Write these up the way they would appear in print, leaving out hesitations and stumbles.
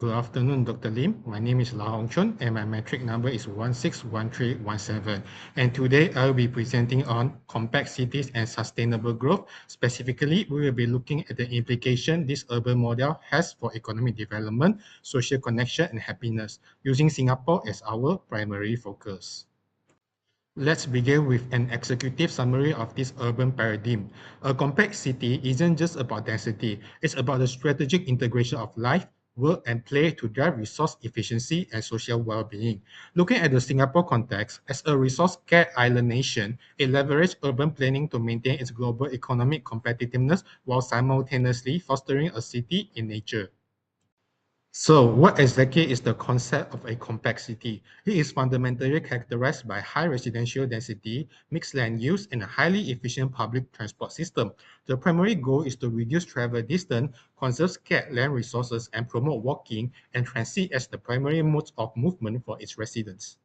Good afternoon, Dr. Lim. My name is Chun and my metric number is 161317. And today I will be presenting on compact cities and sustainable growth. Specifically, we will be looking at the implication this urban model has for economic development, social connection, and happiness, using Singapore as our primary focus. Let's begin with an executive summary of this urban paradigm. A compact city isn't just about density, it's about the strategic integration of life, work, and play to drive resource efficiency and social well-being. Looking at the Singapore context, as a resource-scarce island nation, it leveraged urban planning to maintain its global economic competitiveness while simultaneously fostering a city in nature. So, what exactly is the concept of a compact city? It is fundamentally characterized by high residential density, mixed land use, and a highly efficient public transport system. The primary goal is to reduce travel distance, conserve scarce land resources, and promote walking and transit as the primary modes of movement for its residents.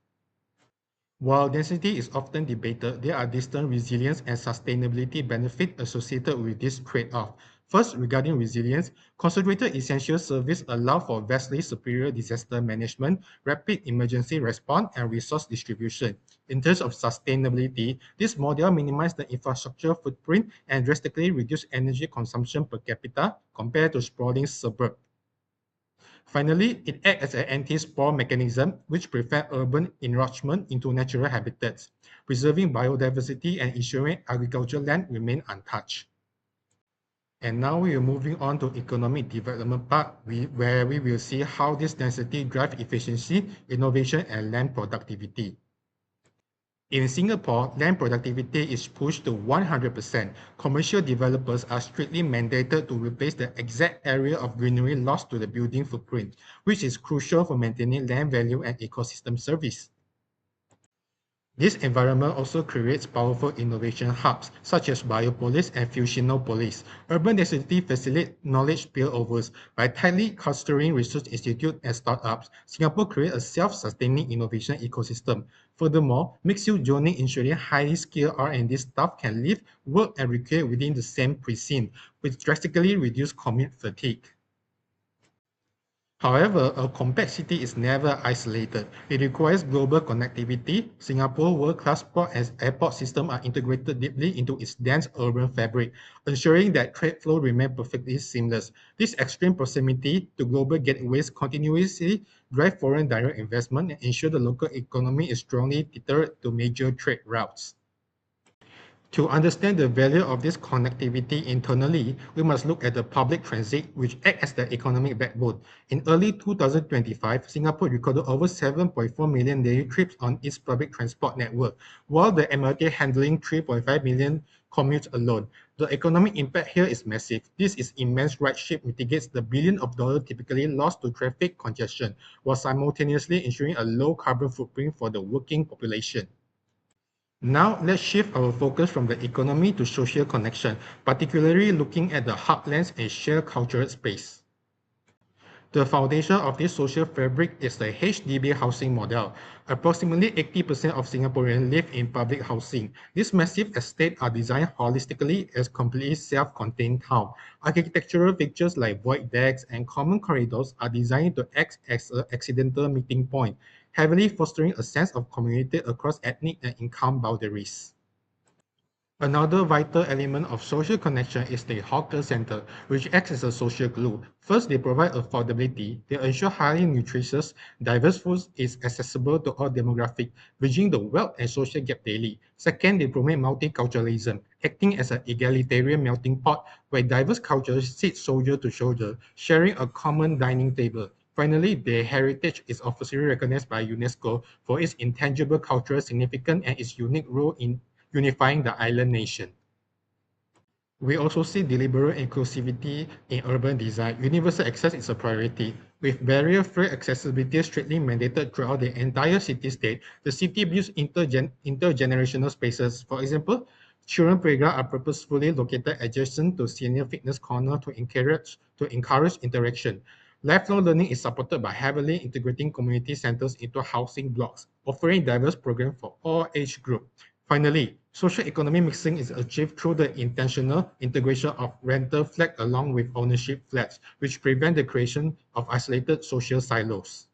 While density is often debated, there are distinct resilience and sustainability benefits associated with this trade-off. First, regarding resilience, concentrated essential service allow for vastly superior disaster management, rapid emergency response, and resource distribution. In terms of sustainability, this model minimizes the infrastructure footprint and drastically reduces energy consumption per capita compared to sprawling suburbs. Finally, it acts as an anti-sprawl mechanism which prevents urban enrichment into natural habitats, preserving biodiversity and ensuring agricultural land remain untouched. And now we are moving on to economic development part, where we will see how this density drives efficiency, innovation, and land productivity. In Singapore, land productivity is pushed to 100%. Commercial developers are strictly mandated to replace the exact area of greenery lost to the building footprint, which is crucial for maintaining land value and ecosystem service. This environment also creates powerful innovation hubs such as biopolis and fusionopolis. Urban density facilitates knowledge spillovers by tightly clustering research institutes and startups. Singapore creates a self-sustaining innovation ecosystem. Furthermore, mixed-use zoning ensuring highly skilled R&D staff can live, work, and recreate within the same precinct, which drastically reduces commute fatigue. However, a compact city is never isolated. It requires global connectivity. Singapore's world-class port and airport system are integrated deeply into its dense urban fabric, ensuring that trade flow remain perfectly seamless. This extreme proximity to global gateways continuously drive foreign direct investment and ensure the local economy is strongly tethered to major trade routes. To understand the value of this connectivity internally, we must look at the public transit, which acts as the economic backbone. In early 2025, Singapore recorded over 7.4 million daily trips on its public transport network, while the MRT handling 3.5 million commutes alone. The economic impact here is massive. This is immense rideship mitigates the billion of dollars typically lost to traffic congestion, while simultaneously ensuring a low carbon footprint for the working population. Now, let's shift our focus from the economy to social connection, particularly looking at the heartlands and shared cultural space. The foundation of this social fabric is the HDB housing model. Approximately 80% of Singaporeans live in public housing. These massive estates are designed holistically as completely self-contained towns. Architectural features like void decks and common corridors are designed to act as an accidental meeting point, heavily fostering a sense of community across ethnic and income boundaries. Another vital element of social connection is the hawker center, which acts as a social glue. First, they provide affordability. They ensure highly nutritious, diverse food is accessible to all demographics, bridging the wealth and social gap daily. Second, they promote multiculturalism, acting as an egalitarian melting pot where diverse cultures sit shoulder to shoulder, sharing a common dining table. Finally, their heritage is officially recognized by UNESCO for its intangible cultural significance and its unique role in unifying the island nation. We also see deliberate inclusivity in urban design. Universal access is a priority. With barrier-free accessibility strictly mandated throughout the entire city-state, the city builds intergenerational spaces. For example, children playgrounds are purposefully located adjacent to senior fitness corner to encourage interaction. Lifelong learning is supported by heavily integrating community centers into housing blocks, offering diverse programs for all age groups. Finally, social economy mixing is achieved through the intentional integration of rental flat along with ownership flats, which prevent the creation of isolated social silos.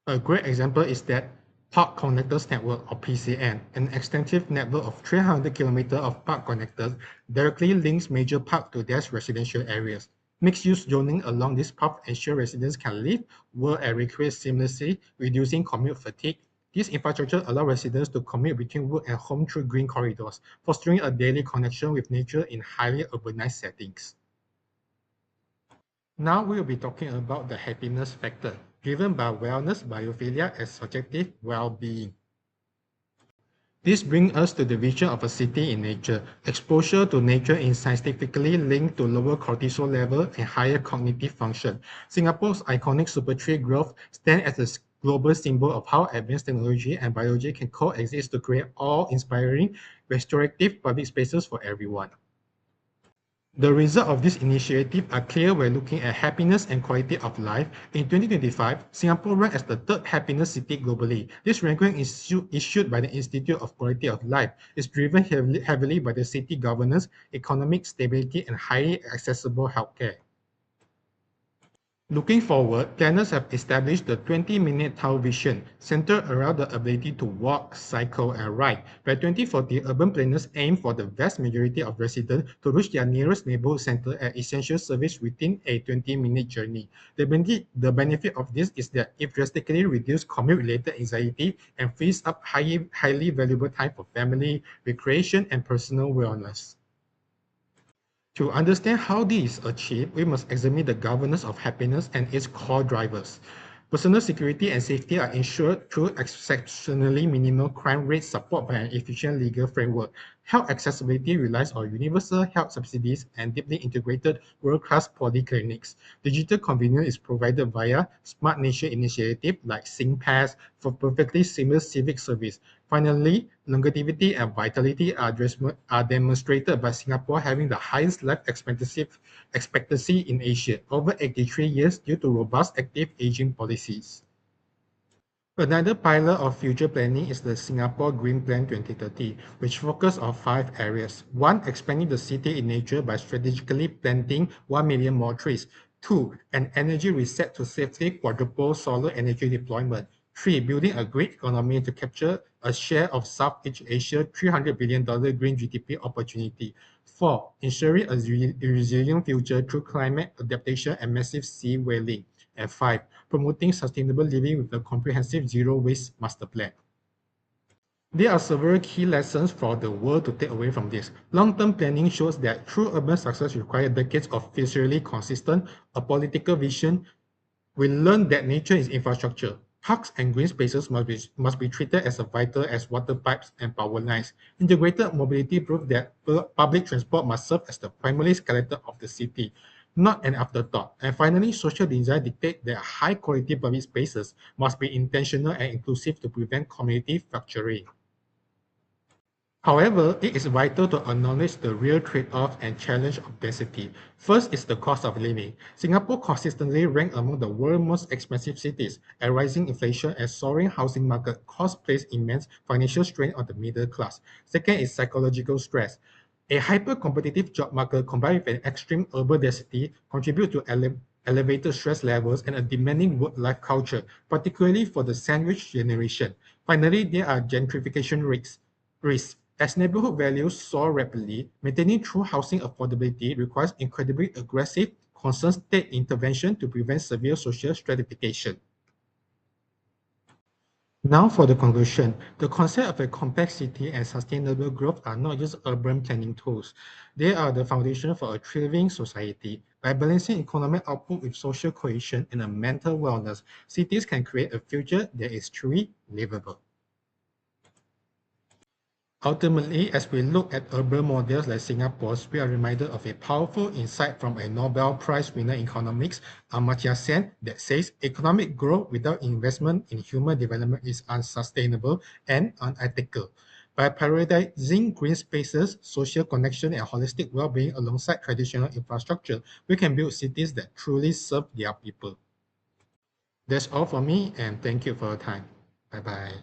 A great example is that Park Connectors Network, or PCN, an extensive network of 300 kilometers of park connectors, directly links major parks to their residential areas. Mixed-use zoning along this path ensure residents can live, work, and recreate seamlessly, reducing commute fatigue. This infrastructure allows residents to commute between work and home through green corridors, fostering a daily connection with nature in highly urbanized settings. Now we will be talking about the happiness factor, driven by wellness, biophilia, and subjective well-being. This brings us to the vision of a city in nature. Exposure to nature is scientifically linked to lower cortisol level and higher cognitive function. Singapore's iconic super tree grove stands as a global symbol of how advanced technology and biology can coexist to create awe-inspiring, restorative public spaces for everyone. The results of this initiative are clear when looking at happiness and quality of life. In 2025, Singapore ranked as the third happiness city globally. This ranking is issued by the Institute of Quality of Life. It's driven heavily by the city governance, economic stability, and highly accessible healthcare. Looking forward, planners have established the 20-minute town vision centered around the ability to walk, cycle, and ride. By 2040, urban planners aim for the vast majority of residents to reach their nearest neighborhood center and essential service within a 20-minute journey. The benefit of this is that it drastically reduces commute-related anxiety and frees up highly valuable time for family, recreation, and personal wellness. To understand how this is achieved, we must examine the governance of happiness and its core drivers. Personal security and safety are ensured through exceptionally minimal crime rates supported by an efficient legal framework. Health accessibility relies on universal health subsidies and deeply integrated world-class polyclinics. Digital convenience is provided via Smart Nation initiatives like SingPass for perfectly seamless civic service. Finally, longevity and vitality are demonstrated by Singapore having the highest life expectancy in Asia, over 83 years due to robust active aging policies. Another pillar of future planning is the Singapore Green Plan 2030, which focuses on five areas. One, expanding the city in nature by strategically planting 1 million more trees. Two, an energy reset to safely quadruple solar energy deployment. Three, building a green economy to capture a share of Southeast Asia $300 billion green GDP opportunity. Four, ensuring a resilient future through climate adaptation and massive sea whaling. And five, promoting sustainable living with a comprehensive zero-waste master plan. There are several key lessons for the world to take away from this. Long-term planning shows that true urban success requires decades of visually consistent, a political vision. We learn that nature is infrastructure. Parks and green spaces must be treated as vital as water pipes and power lines. Integrated mobility proves that public transport must serve as the primary skeleton of the city, not an afterthought. And finally, social design dictates that high-quality public spaces must be intentional and inclusive to prevent community fracturing. However, it is vital to acknowledge the real trade-off and challenge of density. First is the cost of living. Singapore consistently ranks among the world's most expensive cities, and rising inflation and soaring housing market cost place immense financial strain on the middle class. Second is psychological stress. A hyper-competitive job market combined with an extreme urban density contribute to elevated stress levels and a demanding work-life culture, particularly for the sandwich generation. Finally, there are gentrification risks. As neighborhood values soar rapidly, maintaining true housing affordability requires incredibly aggressive, constant state intervention to prevent severe social stratification. Now for the conclusion, the concept of a compact city and sustainable growth are not just urban planning tools. They are the foundation for a thriving society. By balancing economic output with social cohesion and a mental wellness, cities can create a future that is truly livable. Ultimately, as we look at urban models like Singapore's, we are reminded of a powerful insight from a Nobel Prize winner in economics, Amartya Sen, that says economic growth without investment in human development is unsustainable and unethical. By prioritizing green spaces, social connection, and holistic well-being alongside traditional infrastructure, we can build cities that truly serve their people. That's all for me, and thank you for your time. Bye-bye.